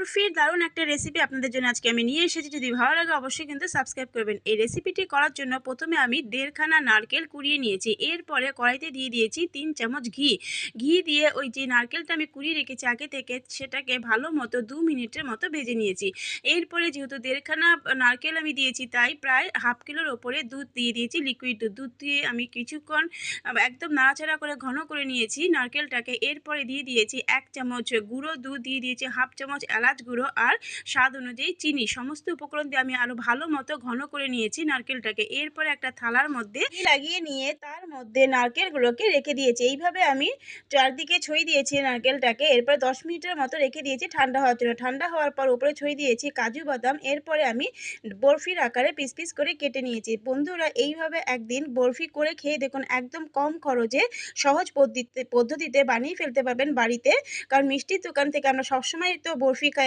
বরফির দারুণ একটা রেসিপি আপনাদের জন্য আজকে আমি নিয়ে এসেছি। যদি ভালো লাগে অবশ্যই কিন্তু সাবস্ক্রাইব করবেন। এই রেসিপিটি করার জন্য প্রথমে আমি 1.5 খানা নারকেল কুড়িয়ে নিয়েছি। এরপরে কড়াইতে দিয়ে দিয়েছি 3 চামচ ঘি। ঘি দিয়ে ওই যে নারকেলটা আমি কুড়িয়ে রেখেছি আগে থেকে, সেটাকে ভালো মতো 2 মিনিটের মতো ভেজে নিয়েছি। এরপরে যেহেতু 1.5 খানা নারকেল আমি দিয়েছি, তাই প্রায় হাফ কিলোর ওপরে দুধ দিয়ে দিয়েছি, লিকুইড দুধ। দুধ দিয়ে আমি কিছুক্ষণ একদম নাড়াচাড়া করে ঘন করে নিয়েছি নারকেলটাকে। এরপরে দিয়ে দিয়েছি 1 চামচ গুঁড়ো দুধ, দিয়ে দিয়েছি হাফ চামচ এলাচ গুঁড়ো আর স্বাদ অনুযায়ী চিনি। সমস্ত উপকরণ দিয়ে আমি আরও ভালো মতো ঘন করে নিয়েছি নারকেলটাকে। এরপরে একটা থালার মধ্যে ঘি লাগিয়ে নিয়ে তার মধ্যে নারকেলগুলোকে রেখে দিয়েছি। এইভাবে আমি চারদিকে ছড়িয়ে দিয়েছি নারকেলটাকে। এরপরে 10 মিনিটের মতো রেখে দিয়েছি ঠান্ডা হওয়ার জন্য। ঠান্ডা হওয়ার পর উপরে ছড়িয়ে দিয়েছি কাজু বাদাম। এরপরে আমি বরফির আকারে পিস পিস করে কেটে নিয়েছি। বন্ধুরা, এইভাবে একদিন বরফি করে খেয়ে দেখুন, একদম কম খরচে সহজ পদ্ধতিতে বানিয়ে ফেলতে পারবেন বাড়িতে। কারণ মিষ্টির দোকান থেকে আমরা সবসময় তো বরফি খাই।